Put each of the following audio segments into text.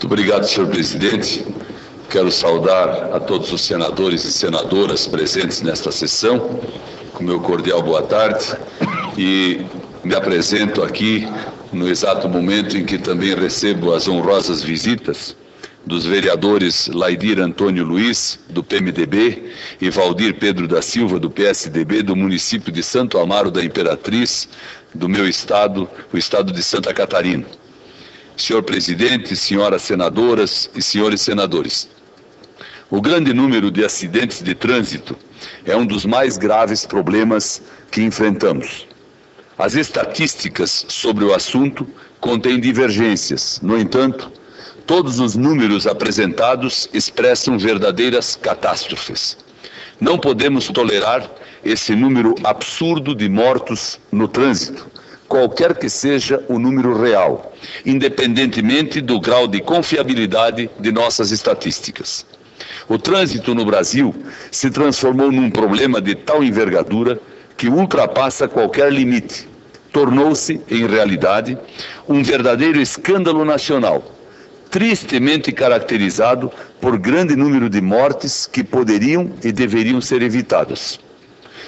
Muito obrigado, senhor presidente. Quero saudar a todos os senadores e senadoras presentes nesta sessão, com meu cordial boa tarde, e me apresento aqui no exato momento em que também recebo as honrosas visitas dos vereadores Laidir Antônio Luiz, do PMDB, e Valdir Pedro da Silva, do PSDB, do município de Santo Amaro da Imperatriz, do meu estado, o estado de Santa Catarina. Senhor presidente, senhoras senadoras e senhores senadores, o grande número de acidentes de trânsito é um dos mais graves problemas que enfrentamos. As estatísticas sobre o assunto contêm divergências. No entanto, todos os números apresentados expressam verdadeiras catástrofes. Não podemos tolerar esse número absurdo de mortos no trânsito, qualquer que seja o número real, independentemente do grau de confiabilidade de nossas estatísticas. O trânsito no Brasil se transformou num problema de tal envergadura que ultrapassa qualquer limite. Tornou-se, em realidade, um verdadeiro escândalo nacional, tristemente caracterizado por grande número de mortes que poderiam e deveriam ser evitadas.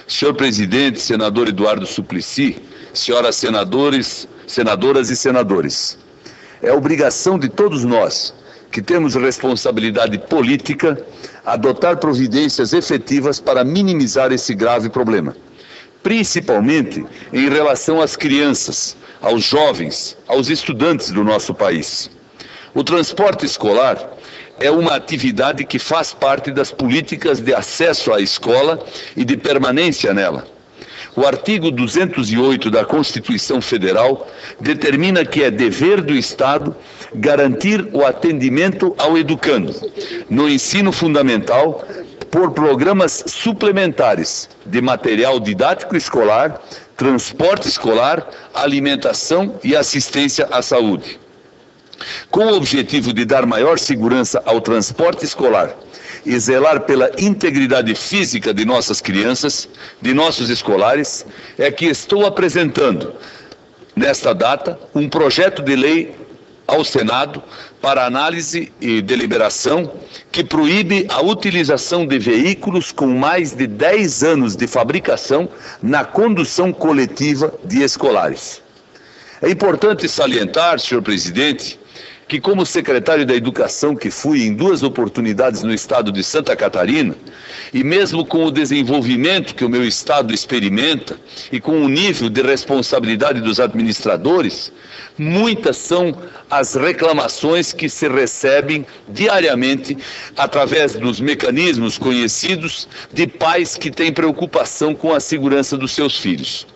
Senhor presidente, senador Eduardo Suplicy, senhoras senadoras e senadores, é obrigação de todos nós, que temos responsabilidade política, adotar providências efetivas para minimizar esse grave problema, principalmente em relação às crianças, aos jovens, aos estudantes do nosso país. O transporte escolar é uma atividade que faz parte das políticas de acesso à escola e de permanência nela. O artigo 208 da Constituição Federal determina que é dever do Estado garantir o atendimento ao educando, no ensino fundamental, por programas suplementares de material didático escolar, transporte escolar, alimentação e assistência à saúde. Com o objetivo de dar maior segurança ao transporte escolar e zelar pela integridade física de nossas crianças, de nossos escolares, é que estou apresentando, nesta data, um projeto de lei ao Senado para análise e deliberação que proíbe a utilização de veículos com mais de 10 anos de fabricação na condução coletiva de escolares. É importante salientar, senhor presidente, que como secretário da Educação que fui em 2 oportunidades no estado de Santa Catarina, e mesmo com o desenvolvimento que o meu estado experimenta e com o nível de responsabilidade dos administradores, muitas são as reclamações que se recebem diariamente através dos mecanismos conhecidos de pais que têm preocupação com a segurança dos seus filhos.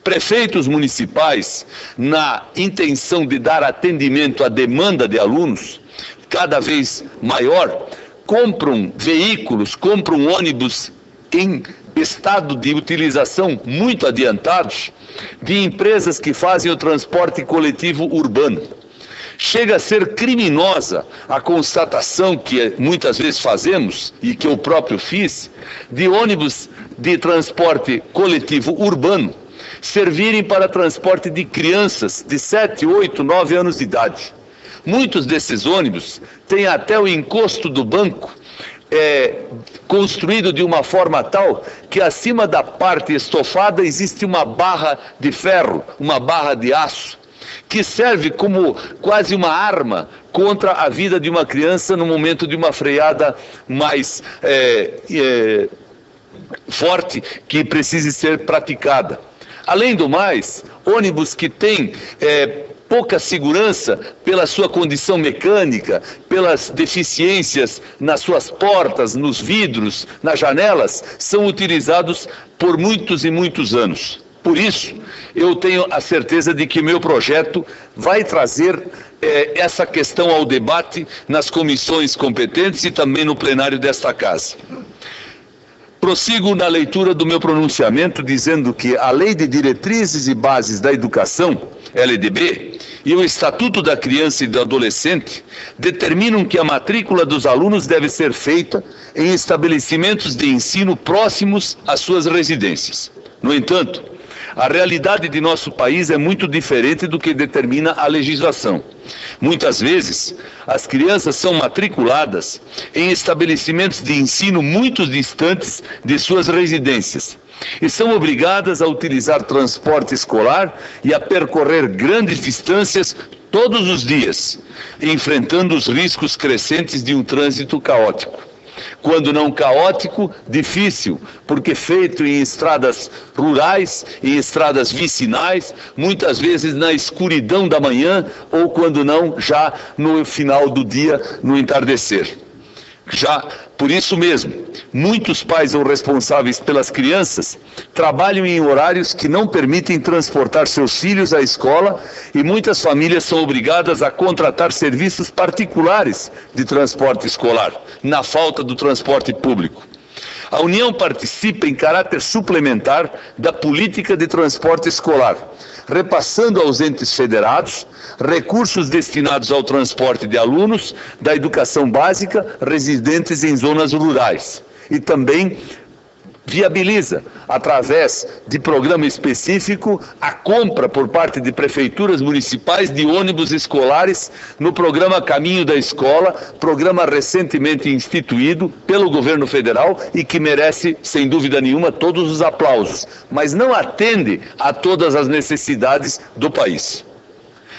Prefeitos municipais, na intenção de dar atendimento à demanda de alunos cada vez maior, compram veículos, compram ônibus em estado de utilização muito adiantados, de empresas que fazem o transporte coletivo urbano. Chega a ser criminosa a constatação que muitas vezes fazemos, e que eu próprio fiz, de ônibus de transporte coletivo urbano servirem para transporte de crianças de 7, 8, 9 anos de idade. Muitos desses ônibus têm até o encosto do banco construído de uma forma tal que acima da parte estofada existe uma barra de ferro, uma barra de aço, que serve como quase uma arma contra a vida de uma criança no momento de uma freada mais forte que precise ser praticada. Além do mais, ônibus que têm pouca segurança pela sua condição mecânica, pelas deficiências nas suas portas, nos vidros, nas janelas, são utilizados por muitos e muitos anos. Por isso, eu tenho a certeza de que meu projeto vai trazer essa questão ao debate nas comissões competentes e também no plenário desta casa. Prossigo na leitura do meu pronunciamento dizendo que a Lei de Diretrizes e Bases da Educação, LDB, e o Estatuto da Criança e do Adolescente determinam que a matrícula dos alunos deve ser feita em estabelecimentos de ensino próximos às suas residências. No entanto, A realidade de nosso país é muito diferente do que determina a legislação. Muitas vezes, as crianças são matriculadas em estabelecimentos de ensino muito distantes de suas residências e são obrigadas a utilizar transporte escolar e a percorrer grandes distâncias todos os dias, enfrentando os riscos crescentes de um trânsito caótico. Quando não caótico, difícil, porque feito em estradas rurais, em estradas vicinais, muitas vezes na escuridão da manhã, ou quando não, já no final do dia, no entardecer. Já por isso mesmo, muitos pais ou responsáveis pelas crianças trabalham em horários que não permitem transportar seus filhos à escola e muitas famílias são obrigadas a contratar serviços particulares de transporte escolar, na falta do transporte público. A União participa em caráter suplementar da política de transporte escolar, repassando aos entes federados recursos destinados ao transporte de alunos da educação básica residentes em zonas rurais e também viabiliza, através de programa específico, a compra por parte de prefeituras municipais de ônibus escolares no programa Caminho da Escola, programa recentemente instituído pelo governo federal e que merece, sem dúvida nenhuma, todos os aplausos, mas não atende a todas as necessidades do país.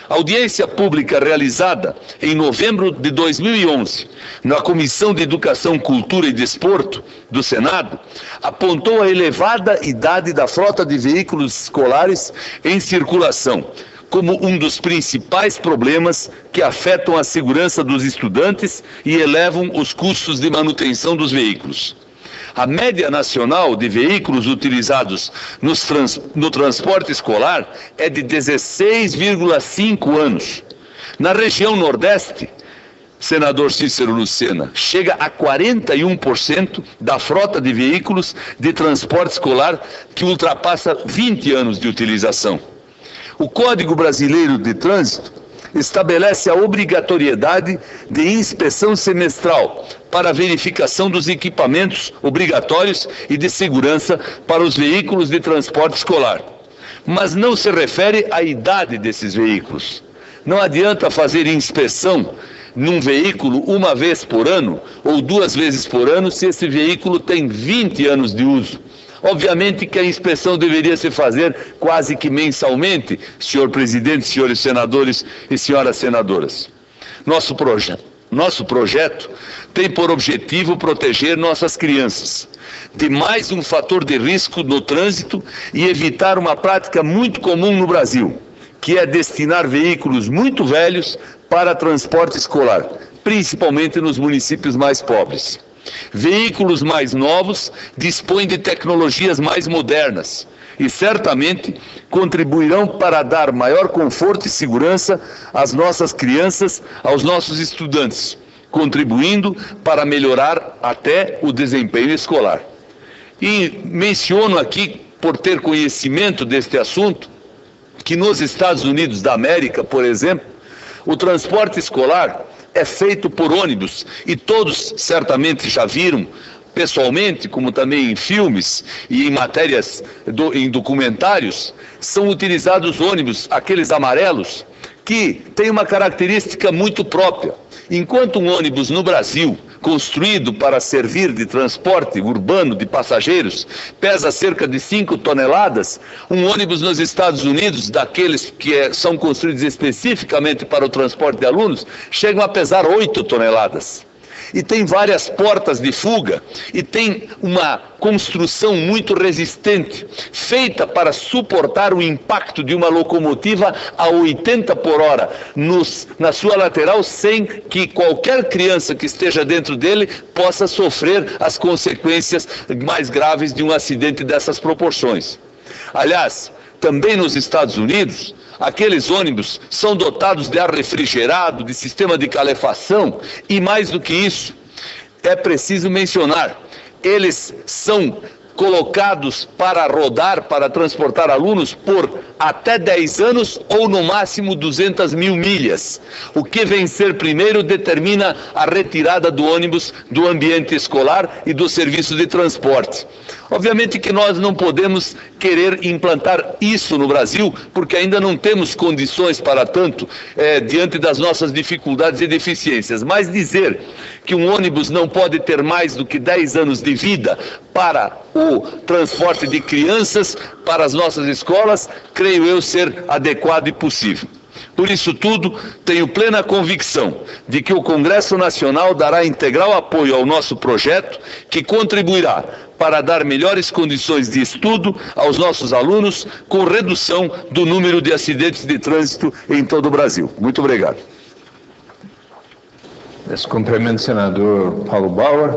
A audiência pública realizada em novembro de 2011, na Comissão de Educação, Cultura e Desporto do Senado, apontou a elevada idade da frota de veículos escolares em circulação como um dos principais problemas que afetam a segurança dos estudantes e elevam os custos de manutenção dos veículos. A média nacional de veículos utilizados no transporte escolar é de 16,5 anos. Na região Nordeste, senador Cícero Lucena, chega a 41% da frota de veículos de transporte escolar que ultrapassa 20 anos de utilização. O Código Brasileiro de Trânsito estabelece a obrigatoriedade de inspeção semestral para a verificação dos equipamentos obrigatórios e de segurança para os veículos de transporte escolar. Mas não se refere à idade desses veículos. Não adianta fazer inspeção num veículo uma vez por ano ou 2 vezes por ano se esse veículo tem 20 anos de uso. Obviamente que a inspeção deveria se fazer quase que mensalmente, senhor presidente, senhores senadores e senhoras senadoras. Nosso projeto tem por objetivo proteger nossas crianças de mais um fator de risco no trânsito e evitar uma prática muito comum no Brasil, que é destinar veículos muito velhos para transporte escolar, principalmente nos municípios mais pobres. Veículos mais novos dispõem de tecnologias mais modernas e certamente contribuirão para dar maior conforto e segurança às nossas crianças, aos nossos estudantes, contribuindo para melhorar até o desempenho escolar. E menciono aqui, por ter conhecimento deste assunto, que nos Estados Unidos da América, por exemplo, o transporte escolar é feito por ônibus e todos certamente já viram pessoalmente, como também em filmes e em matérias, em documentários, são utilizados ônibus, aqueles amarelos, que têm uma característica muito própria. Enquanto um ônibus no Brasil, construído para servir de transporte urbano de passageiros, pesa cerca de 5 toneladas, um ônibus nos Estados Unidos, daqueles que são construídos especificamente para o transporte de alunos, chegam a pesar 8 toneladas. E tem várias portas de fuga e tem uma construção muito resistente, feita para suportar o impacto de uma locomotiva a 80 por hora na sua lateral, sem que qualquer criança que esteja dentro dele possa sofrer as consequências mais graves de um acidente dessas proporções. Aliás, também nos Estados Unidos, aqueles ônibus são dotados de ar refrigerado, de sistema de calefação e, mais do que isso, é preciso mencionar, eles são colocados para rodar, para transportar alunos por até 10 anos ou no máximo 200 mil milhas. O que vencer primeiro determina a retirada do ônibus do ambiente escolar e do serviço de transporte. Obviamente que nós não podemos querer implantar isso no Brasil, porque ainda não temos condições para tanto, diante das nossas dificuldades e deficiências. Mas dizer que um ônibus não pode ter mais do que 10 anos de vida para o transporte de crianças para as nossas escolas, creio eu ser adequado e possível. Por isso tudo, tenho plena convicção de que o Congresso Nacional dará integral apoio ao nosso projeto, que contribuirá para dar melhores condições de estudo aos nossos alunos, com redução do número de acidentes de trânsito em todo o Brasil. Muito obrigado. Esse cumprimento, senador Paulo Bauer,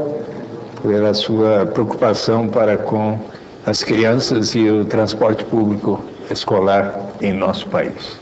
pela sua preocupação para com as crianças e o transporte público escolar em nosso país.